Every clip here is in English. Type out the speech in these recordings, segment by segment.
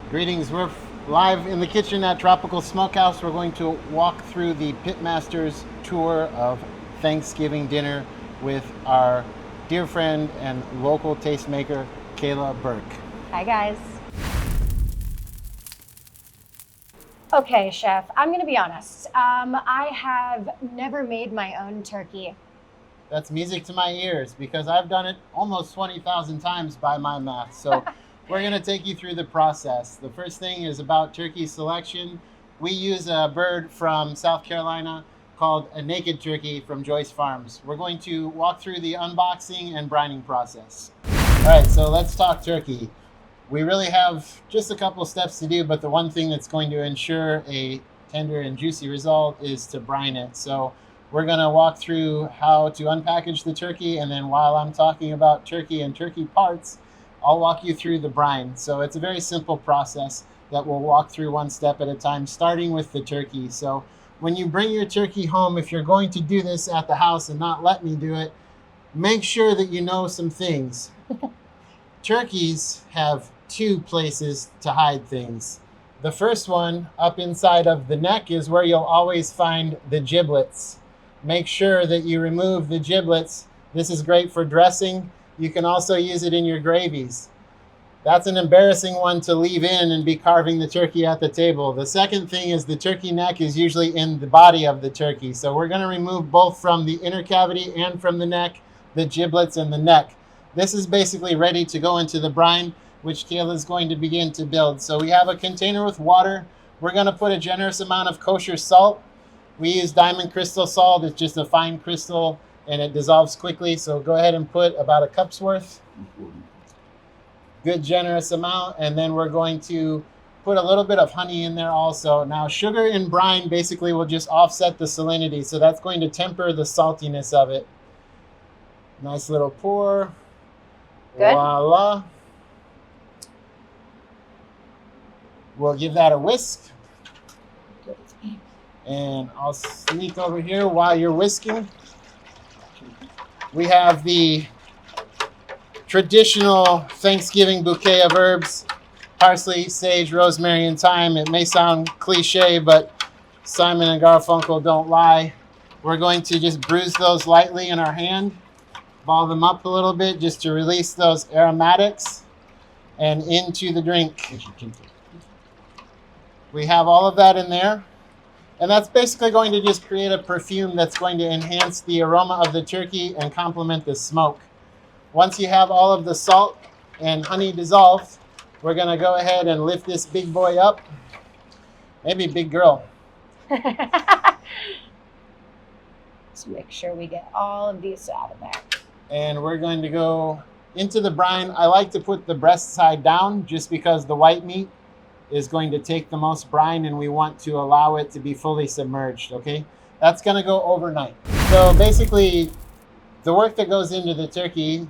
Greetings, we're live in the kitchen at Tropical Smokehouse. We're going to walk through the Pitmaster's tour of Thanksgiving dinner with our dear friend and local tastemaker, Cayla Birk. Hi, guys. Okay, chef, I'm gonna be honest. I have never made my own turkey. That's music to my ears because I've done it almost 20,000 times by my math. So we're going to take you through the process. The first thing is about turkey selection. We use a bird from South Carolina called a naked turkey from Joyce Farms. We're going to walk through the unboxing and brining process. All right, so let's talk turkey. We really have just a couple steps to do, but the one thing that's going to ensure a tender and juicy result is to brine it. So we're going to walk through how to unpackage the turkey, and then while I'm talking about turkey and turkey parts, I'll walk you through the brine. So it's a very simple process that we'll walk through one step at a time, starting with the turkey. So when you bring your turkey home, if you're going to do this at the house and not let me do it, make sure that you know some things. Turkeys have two places to hide things. The first one, up inside of the neck, is where you'll always find the giblets. Make sure that you remove the giblets. This is great for dressing. You can also use it in your gravies. That's an embarrassing one to leave in and be carving the turkey at the table. The second thing is the turkey neck is usually in the body of the turkey. So we're going to remove both from the inner cavity and from the neck, the giblets and the neck. This is basically ready to go into the brine, which Cayla is going to begin to build. So we have a container with water. We're going to put a generous amount of kosher salt. We use diamond crystal salt. It's just a fine crystal and it dissolves quickly. So go ahead and put about a cup's worth. Good generous amount. And then we're going to put a little bit of honey in there also. Now sugar in brine basically will just offset the salinity. So that's going to temper the saltiness of it. Nice little pour. Good. Voila. We'll give that a whisk. And I'll sneak over here while you're whisking. We have the traditional Thanksgiving bouquet of herbs: parsley, sage, rosemary, and thyme. It may sound cliche, but Simon and Garfunkel don't lie. We're going to just bruise those lightly in our hand, ball them up a little bit just to release those aromatics and into the drink. We have all of that in there. And that's basically going to just create a perfume that's going to enhance the aroma of the turkey and complement the smoke. Once you have all of the salt and honey dissolved, we're going to go ahead and lift this big boy up. Maybe big girl. Let's make sure we get all of these out of there. And we're going to go into the brine. I like to put the breast side down just because the white meat is going to take the most brine and we want to allow it to be fully submerged, okay? That's gonna go overnight. So basically, the work that goes into the turkey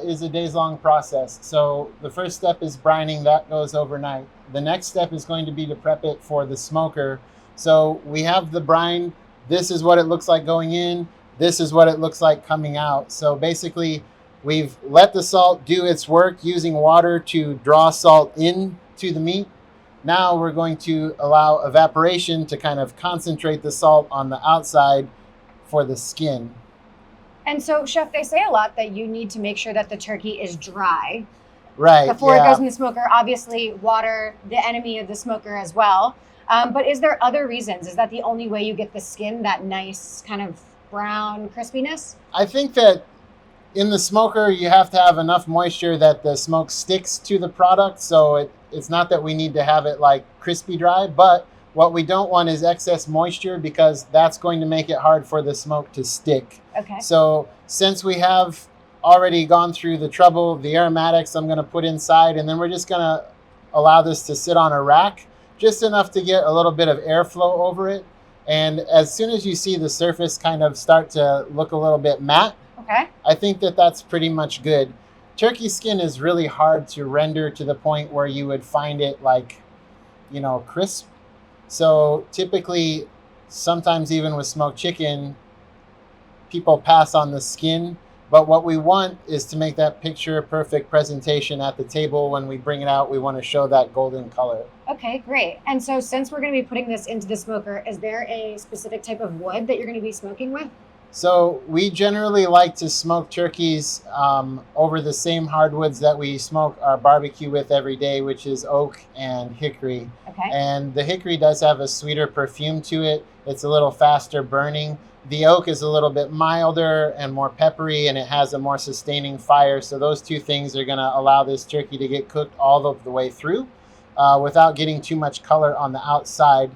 is a days-long process. So the first step is brining, that goes overnight. The next step is going to be to prep it for the smoker. So we have the brine. This is what it looks like going in. This is what it looks like coming out. So basically, we've let the salt do its work using water to draw salt into the meat. Now we're going to allow evaporation to kind of concentrate the salt on the outside for the skin. And so, chef, they say a lot that you need to make sure that the turkey is dry Right. before it goes in the smoker. Obviously, water, the enemy of the smoker as well. But is there other reasons? Is that the only way you get the skin, that nice kind of brown crispiness? I think that in the smoker, you have to have enough moisture that the smoke sticks to the product. So it's not that we need to have it like crispy dry, but what we don't want is excess moisture because that's going to make it hard for the smoke to stick. Okay. So since we have already gone through the trouble, the aromatics I'm going to put inside, and then we're just going to allow this to sit on a rack, just enough to get a little bit of airflow over it. And as soon as you see the surface kind of start to look a little bit matte, Okay. I think that that's pretty much good. Turkey skin is really hard to render to the point where you would find it like, you know, crisp. So typically, sometimes even with smoked chicken, people pass on the skin, But what we want is to make that picture perfect presentation at the table. When we bring it out, we want to show that golden color. Okay, great. And so since we're going to be putting this into the smoker, is there a specific type of wood that you're going to be smoking with? So we generally like to smoke turkeys over the same hardwoods that we smoke our barbecue with every day, which is oak and hickory. Okay. And the hickory does have a sweeter perfume to it. It's a little faster burning. The oak is a little bit milder and more peppery, and it has a more sustaining fire. So those two things are going to allow this turkey to get cooked all of the way through without getting too much color on the outside.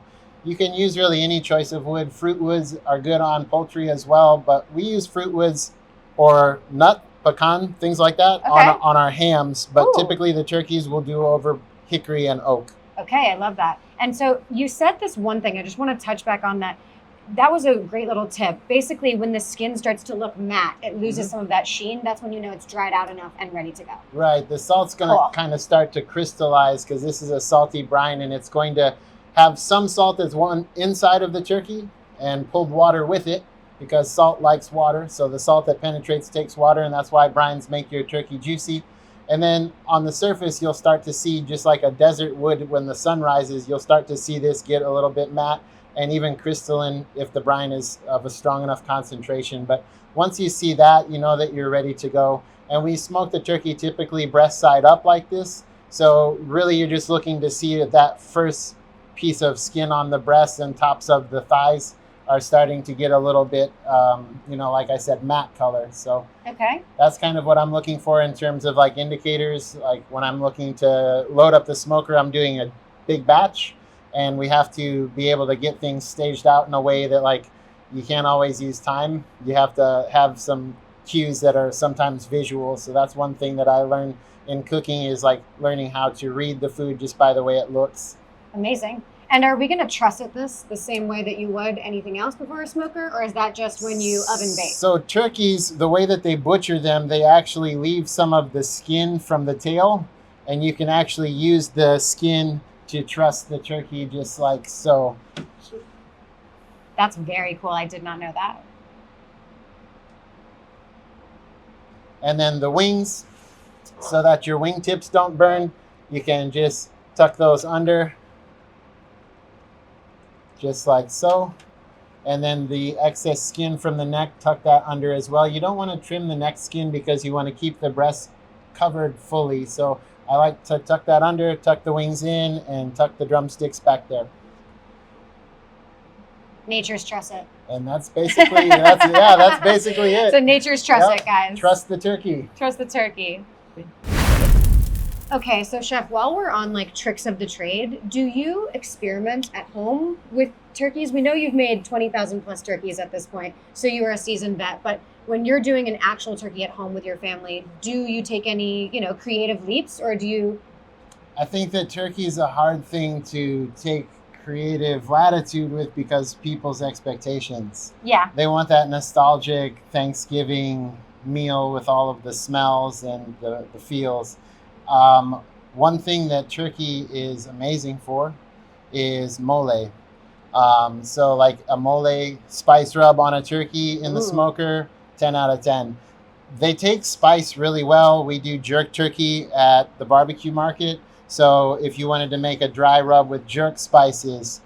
You can use really any choice of wood. Fruit woods are good on poultry as well, but we use fruit woods or nut, pecan, things like that on our hams. But typically the turkeys will do over hickory and oak. Okay, I love that. And so you said this one thing. I just want to touch back on that. That was a great little tip. Basically, when the skin starts to look matte, it loses some of that sheen. That's when you know it's dried out enough and ready to go. Right. The salt's going to kind of start to crystallize because this is a salty brine, and it's going to have some salt that's one inside of the turkey and pulled water with it because salt likes water. So the salt that penetrates takes water, and that's why brines make your turkey juicy. And then on the surface, you'll start to see, just like a desert wood when the sun rises, you'll start to see this get a little bit matte and even crystalline if the brine is of a strong enough concentration. But once you see that, you know that you're ready to go. And we smoke the turkey typically breast side up like this. So really you're just looking to see that first piece of skin on the breast and tops of the thighs are starting to get a little bit, like I said, matte color. So that's kind of what I'm looking for in terms of like indicators. Like when I'm looking to load up the smoker, I'm doing a big batch, and we have to be able to get things staged out in a way that like you can't always use time. You have to have some cues that are sometimes visual. So that's one thing that I learned in cooking is like learning how to read the food just by the way it looks. Amazing. And are we going to truss it this the same way that you would anything else before a smoker, or is that just when you oven bake? So turkeys, the way that they butcher them, they actually leave some of the skin from the tail, and you can actually use the skin to truss the turkey just like so. That's very cool. I did not know that. And then the wings, so that your wingtips don't burn, you can just tuck those under. Just like so. And then the excess skin from the neck, tuck that under as well. You don't want to trim the neck skin because you want to keep the breast covered fully. So I like to tuck that under, tuck the wings in, and tuck the drumsticks back there. Nature's truss it. And that's basically that's basically it. So nature's truss it, guys. Trust the turkey. Trust the turkey. Okay, so chef, while we're on like tricks of the trade, do you experiment at home with turkeys? We know you've made 20,000 plus turkeys at this point, so you are a seasoned vet, but when you're doing an actual turkey at home with your family, do you take any, creative leaps, or do you? I think that turkey is a hard thing to take creative latitude with because people's expectations. Yeah. They want that nostalgic Thanksgiving meal with all of the smells and the feels. One thing that turkey is amazing for is mole. So like a mole spice rub on a turkey in the smoker, 10 out of 10. They take spice really well. We do jerk turkey at the barbecue market. So if you wanted to make a dry rub with jerk spices,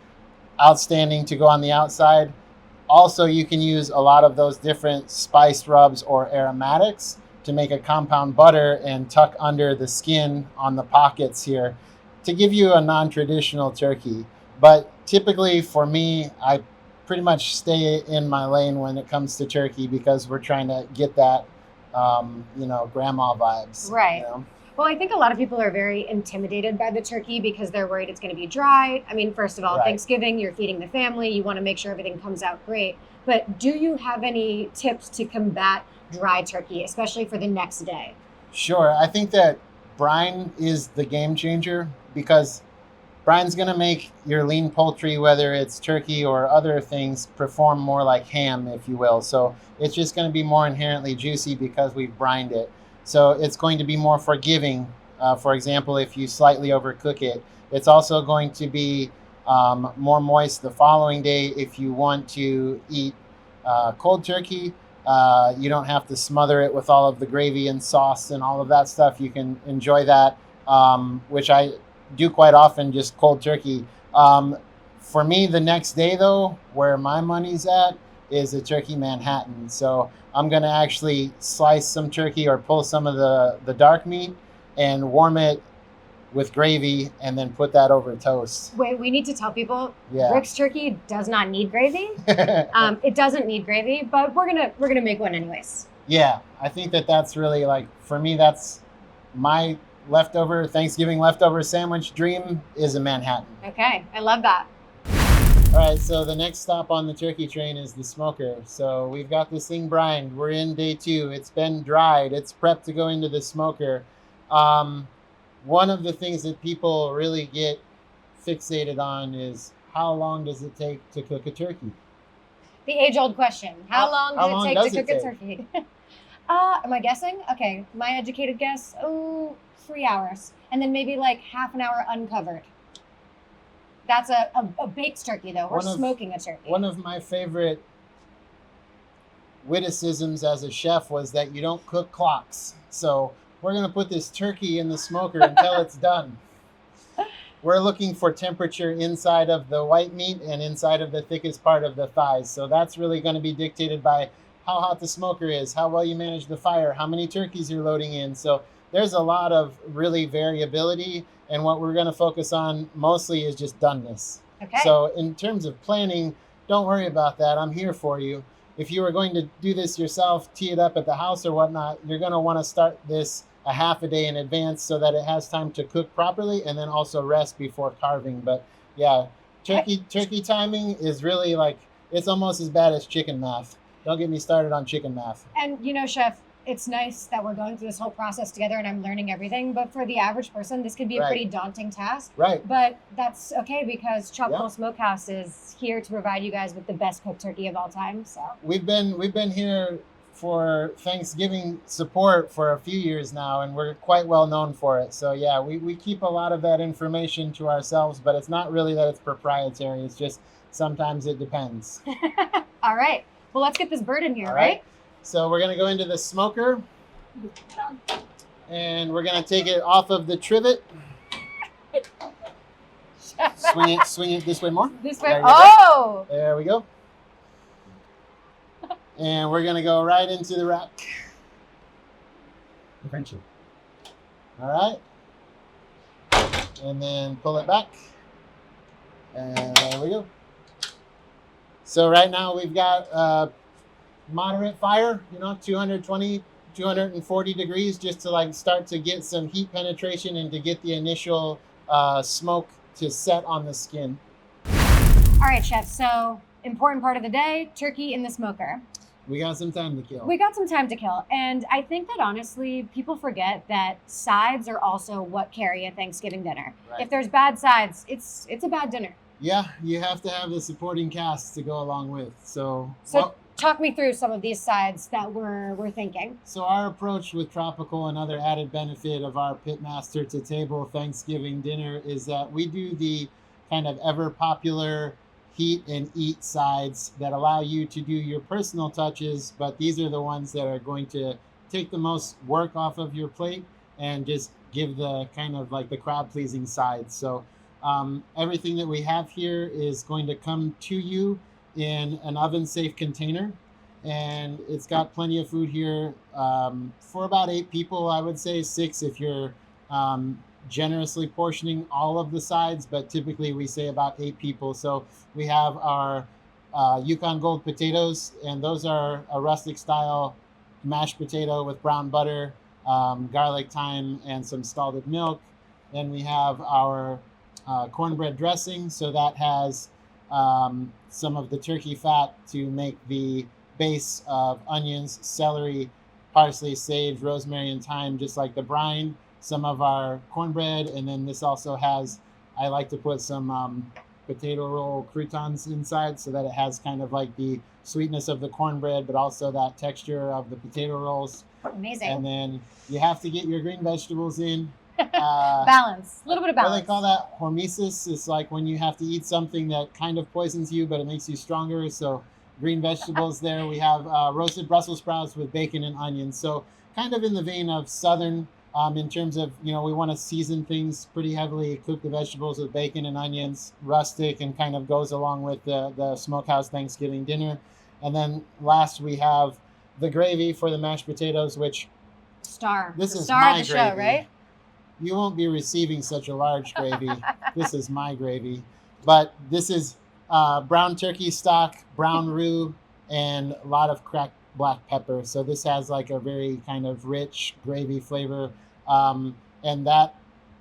outstanding to go on the outside. Also, you can use a lot of those different spice rubs or aromatics to make a compound butter and tuck under the skin on the pockets here to give you a non-traditional turkey. But typically for me, I pretty much stay in my lane when it comes to turkey because we're trying to get that, grandma vibes. Right. Well, I think a lot of people are very intimidated by the turkey because they're worried it's going to be dry. I mean, first of all, Thanksgiving, you're feeding the family. You want to make sure everything comes out great. But do you have any tips to combat dry turkey, especially for the next day? Sure. I think that brine is the game changer because brine's going to make your lean poultry, whether it's turkey or other things, perform more like ham, if you will. So it's just going to be more inherently juicy because we've brined it. So it's going to be more forgiving. For example, if you slightly overcook it, it's also going to be more moist the following day if you want to eat cold turkey. You don't have to smother it with all of the gravy and sauce and all of that stuff. You can enjoy that, which I do quite often, just cold turkey. For me, the next day, though, where my money's at is a turkey Manhattan. So I'm going to actually slice some turkey or pull some of the dark meat and warm it with gravy and then put that over toast. Wait, we need to tell people Yeah. Rick's turkey does not need gravy. It doesn't need gravy, but we're gonna make one anyways. Yeah, I think that's really, like, for me, that's my Thanksgiving leftover sandwich dream is a Manhattan. Okay, I love that. All right, so the next stop on the turkey train is the smoker. So we've got this thing brined. We're in day 2. It's been dried. It's prepped to go into the smoker. One of the things that people really get fixated on is how long does it take to cook a turkey? The age-old question. How long does it take to cook a turkey? Am I guessing? Okay, my educated guess, 3 hours. And then maybe like half an hour uncovered. That's a baked turkey, though. We're smoking a turkey. One of my favorite witticisms as a chef was that you don't cook clocks. So we're going to put this turkey in the smoker until it's done. We're looking for temperature inside of the white meat and inside of the thickest part of the thighs. So that's really going to be dictated by how hot the smoker is, how well you manage the fire, how many turkeys you're loading in. So there's a lot of really variability. And what we're going to focus on mostly is just doneness. Okay. So in terms of planning, don't worry about that. I'm here for you. If you were going to do this yourself, tee it up at the house or whatnot, you're going to want to start this a half a day in advance so that it has time to cook properly and then also rest before carving. But yeah, turkey timing is really like, it's almost as bad as chicken math. Don't get me started on chicken math. And Chef, it's nice that we're going through this whole process together and I'm learning everything. But for the average person, this could be a pretty daunting task. Right. But that's okay because Tropical Smokehouse is here to provide you guys with the best cooked turkey of all time. So we've been here for Thanksgiving support for a few years now, and we're quite well known for it. So yeah, we keep a lot of that information to ourselves, but it's not really that it's proprietary. It's just sometimes it depends. All right. Well, let's get this bird in here, All right? So we're going to go into the smoker, and we're going to take it off of the trivet. Swing it this way more. This way. Oh! There we go. And we're going to go right into the rack. Friendship. All right. And then pull it back. And there we go. So right now we've got moderate fire, 220, 240 degrees, just to like start to get some heat penetration and to get the initial smoke to set on the skin. All right, Chef. So important part of the day, turkey in the smoker. We got some time to kill. We got some time to kill. And I think that honestly, people forget that sides are also what carry a Thanksgiving dinner. Right. If there's bad sides, it's a bad dinner. Yeah, you have to have the supporting cast to go along with. So talk me through some of these sides that we're thinking. So our approach with Tropical, another added benefit of our Pitmaster to Table Thanksgiving dinner, is that we do the kind of ever popular heat and eat sides that allow you to do your personal touches, but these are the ones that are going to take the most work off of your plate and just give the kind of like the crowd pleasing sides. So everything that we have here is going to come to you in an oven safe container, and it's got plenty of food here for about 8 people. I would say 6 if you're generously portioning all of the sides, but typically we say about 8 people. So we have our Yukon Gold potatoes, and those are a rustic style mashed potato with brown butter, garlic, thyme, and some scalded milk. Then we have our cornbread dressing, so that has some of the turkey fat to make the base of onions, celery, parsley, sage, rosemary, and thyme, just like the brine. Some of our cornbread, and then this also has, I like to put some potato roll croutons inside so that it has kind of like the sweetness of the cornbread, but also that texture of the potato rolls. Amazing. And then you have to get your green vegetables in. Balance. A little bit of balance. What they call that, hormesis. It's like when you have to eat something that kind of poisons you, but it makes you stronger. So green vegetables there. We have roasted Brussels sprouts with bacon and onions. So kind of in the vein of Southern in terms of, we want to season things pretty heavily, cook the vegetables with bacon and onions, rustic, and kind of goes along with the Smokehouse Thanksgiving dinner. And then last we have the gravy for the mashed potatoes, which this is star my of the gravy. show, right? You won't be receiving such a large gravy. This is my gravy. But this is brown turkey stock, brown roux, and a lot of cracked black pepper. So this has like a very kind of rich gravy flavor. And that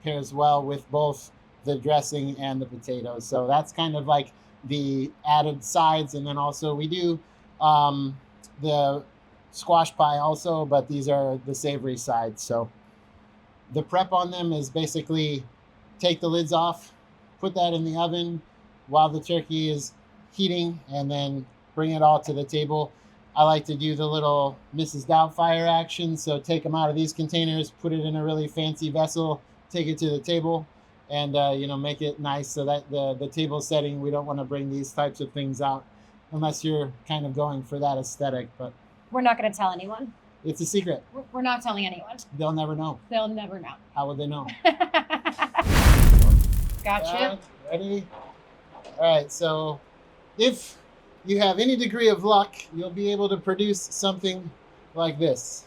pairs well with both the dressing and the potatoes. So that's kind of like the added sides. And then also we do the squash pie also, but these are the savory sides. So the prep on them is basically take the lids off, put that in the oven while the turkey is heating, and then bring it all to the table. I like to do the little Mrs. Doubtfire action. So take them out of these containers, put it in a really fancy vessel, take it to the table, and make it nice so that the table setting, we don't want to bring these types of things out unless you're kind of going for that aesthetic. But we're not going to tell anyone. It's a secret. We're not telling anyone. They'll never know. They'll never know. How would they know? Gotcha. Ready? All right, so if you have any degree of luck, you'll be able to produce something like this.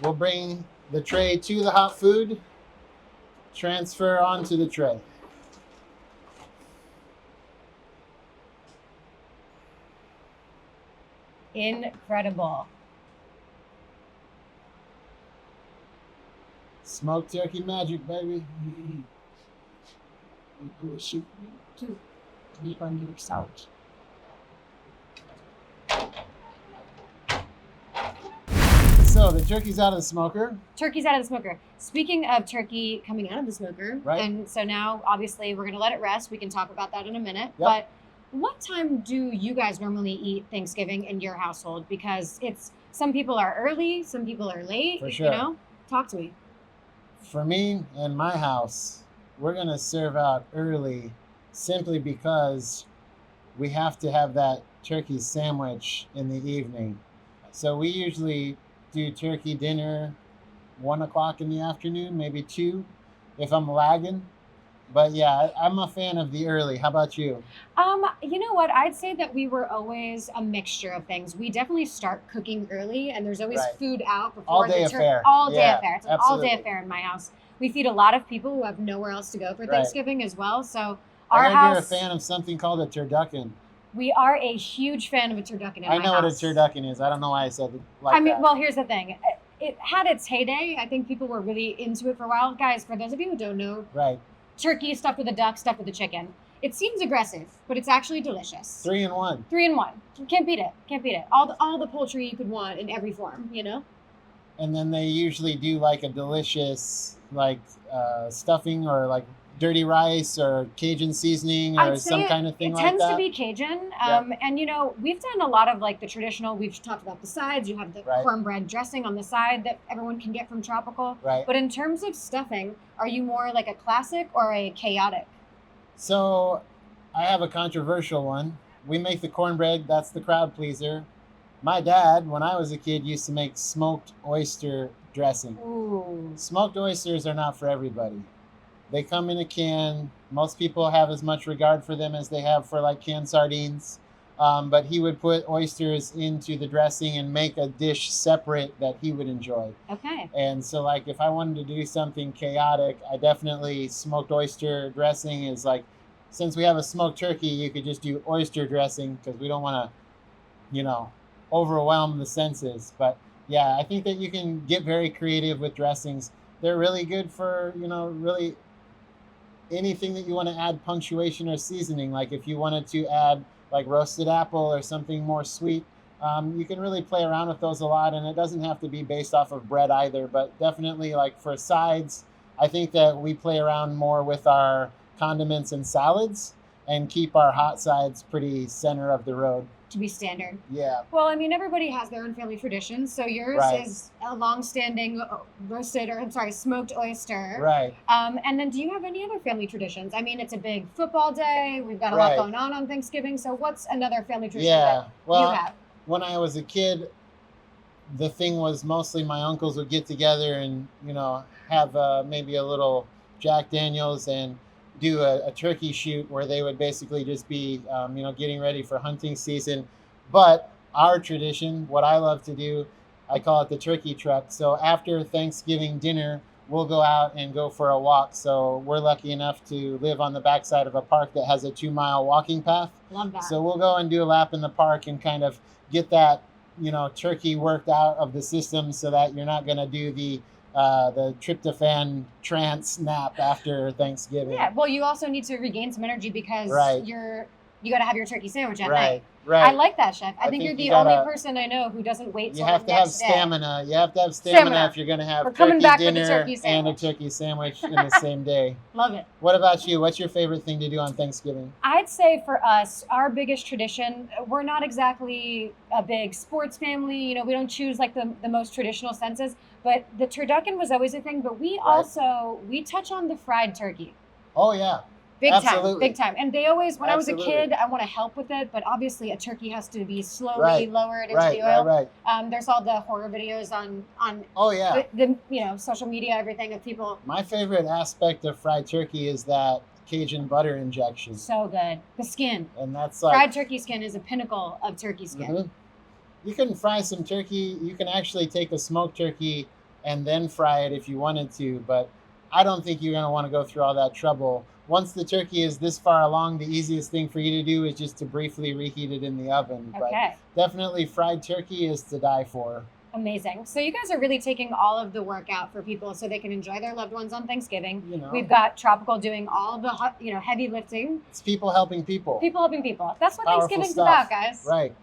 We'll bring the tray to the hot food, transfer onto the tray. Incredible. Smoked turkey magic, baby. Shoot too. Deep on your salt. So the turkey's out of the smoker. Turkey's out of the smoker. Speaking of turkey coming out of the smoker, right. And so now obviously we're gonna let it rest. We can talk about that in a minute. Yep. But what time do you guys normally eat Thanksgiving in your household? Because it's some people are early, some people are late. For sure. Talk to me. For me and my house, we're gonna serve out early simply because we have to have that turkey sandwich in the evening. So we usually do turkey dinner 1 o'clock in the afternoon, maybe 2 if I'm lagging. But yeah, I'm a fan of the early. How about you? You know what? I'd say that we were always a mixture of things. We definitely start cooking early, and there's always food out before all day affair. All day Yeah, affair. It's an absolutely. all day affair in my house. We feed a lot of people who have nowhere else to go for Right. Thanksgiving as well. So I our heard house, you're a fan of something called a turducken. we are a huge fan of a turducken in I my know house. what a turducken is. I don't know why I said it like I mean, that. well, here's the thing. It had its heyday. I think people were really into it for a while. Guys, for those of you who don't know, Right. turkey stuffed with a duck, stuffed with a chicken. It seems aggressive, but it's actually delicious. 3 in 1. 3 in 1. You can't beat it. Can't beat it. All the poultry you could want in every form, you know? And then they usually do like a delicious stuffing or like dirty rice or Cajun seasoning or I'd say some kind of thing it like tends that. to be Cajun. Yeah. And, we've done a lot of like the traditional, we've talked about the sides. You have the Right. cornbread dressing on the side that everyone can get from Tropical. Right. But in terms of stuffing, are you more like a classic or a chaotic? So I have a controversial one. We make the cornbread. That's the crowd pleaser. My dad, when I was a kid, used to make smoked oyster dressing. Ooh. Smoked oysters are not for everybody. They come in a can. Most people have as much regard for them as they have for like canned sardines. But he would put oysters into the dressing and make a dish separate that he would enjoy. Okay. And so like if I wanted to do something chaotic, I definitely smoked oyster dressing is like, since we have a smoked turkey, you could just do oyster dressing because we don't want to, overwhelm the senses. But yeah, I think that you can get very creative with dressings. They're really good for, really anything that you want to add punctuation or seasoning. Like if you wanted to add like roasted apple or something more sweet, you can really play around with those a lot. And it doesn't have to be based off of bread either, but definitely like for sides, I think that we play around more with our condiments and salads and keep our hot sides pretty center of the road. to be standard. Yeah. Well, I mean, everybody has their own family traditions. So yours Right. is a long-standing smoked oyster. Right. And then do you have any other family traditions? I mean, it's a big football day. We've got a lot Right. going on Thanksgiving. So what's another family tradition Yeah. that Well, you have? when I was a kid, the thing was mostly my uncles would get together and, have maybe a little Jack Daniels and do a turkey shoot where they would basically just be, getting ready for hunting season. But our tradition, what I love to do, I call it the turkey truck. So after Thanksgiving dinner, we'll go out and go for a walk. So we're lucky enough to live on the backside of a park that has a 2-mile walking path. Love that. So we'll go and do a lap in the park and kind of get that, turkey worked out of the system so that you're not going to do the tryptophan trance nap after Thanksgiving. Yeah. Well, you also need to regain some energy because Right. you got to have your turkey sandwich at Right, night. right. I like that, Chef. I I think you're think the you gotta- only person I know who doesn't wait You till have the to have next day. stamina. You have to have stamina if you're going to have We're coming turkey back with the dinner turkey and a sandwich. turkey sandwich in the same day. Love it. What about you? What's your favorite thing to do on Thanksgiving? I'd say for us, our biggest tradition, we're not exactly a big sports family. We don't choose like the most traditional senses, but the turducken was always a thing. But we we touch on the fried turkey. Oh, yeah. Big Absolutely. time. And they always, when I was a Absolutely. kid, I want to help with it, but obviously a turkey has to be slowly Right. lowered into Right, the oil. right. There's all the horror videos on Oh, yeah. the social media, everything of people. My favorite aspect of fried turkey is that Cajun butter injection. So good. The skin. And that's like... Fried turkey skin is a pinnacle of turkey skin. Mhm. You can fry some turkey. You can actually take a smoked turkey and then fry it if you wanted to, but I don't think you're going to want to go through all that trouble. Once the turkey is this far along, the easiest thing for you to do is just to briefly reheat it in the oven. Okay. But definitely fried turkey is to die for. Amazing. So you guys are really taking all of the work out for people so they can enjoy their loved ones on Thanksgiving. We've got Tropical doing all the heavy lifting. It's people helping people. People helping people. That's what Powerful Thanksgiving's stuff. about, guys. Right.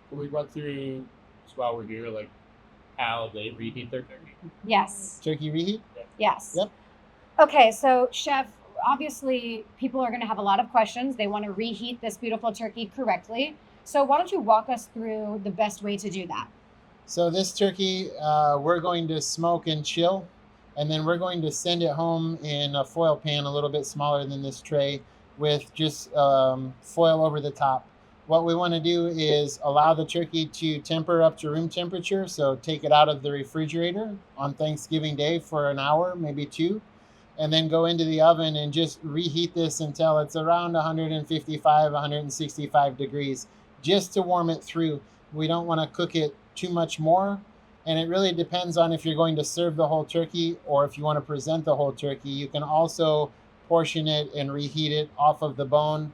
Can we run through, just while we're here, like how they reheat their turkey? Yes. Turkey reheat? Yes. Yep. Okay, so Chef, obviously people are going to have a lot of questions. They want to reheat this beautiful turkey correctly. So why don't you walk us through the best way to do that? So this turkey, we're going to smoke and chill, and then we're going to send it home in a foil pan a little bit smaller than this tray with just foil over the top. What we want to do is allow the turkey to temper up to room temperature. So take it out of the refrigerator on Thanksgiving Day for an hour, maybe 2, and then go into the oven and just reheat this until it's around 155, 165 degrees, just to warm it through. We don't want to cook it too much more. And it really depends on if you're going to serve the whole turkey or if you want to present the whole turkey. You can also portion it and reheat it off of the bone.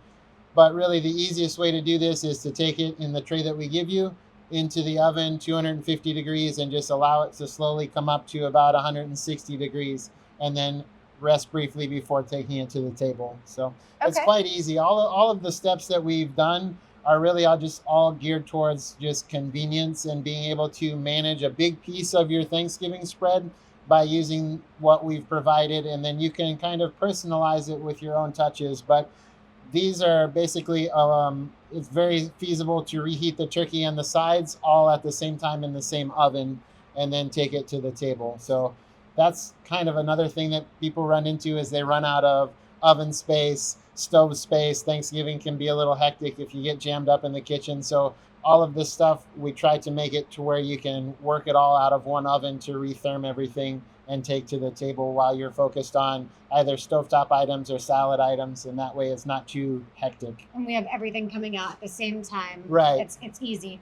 But really the easiest way to do this is to take it in the tray that we give you into the oven, 250 degrees, and just allow it to slowly come up to about 160 degrees, and then rest briefly before taking it to the table. So it's Okay. quite easy. All of the steps that we've done are really all geared towards just convenience and being able to manage a big piece of your Thanksgiving spread by using what we've provided, and then you can kind of personalize it with your own touches. But these are basically, it's very feasible to reheat the turkey and the sides all at the same time in the same oven and then take it to the table. So that's kind of another thing that people run into is they run out of oven space, stove space. Thanksgiving can be a little hectic if you get jammed up in the kitchen. So all of this stuff, we try to make it to where you can work it all out of one oven to retherm everything and take to the table while you're focused on either stovetop items or salad items, and that way it's not too hectic. And we have everything coming out at the same time. Right. It's easy.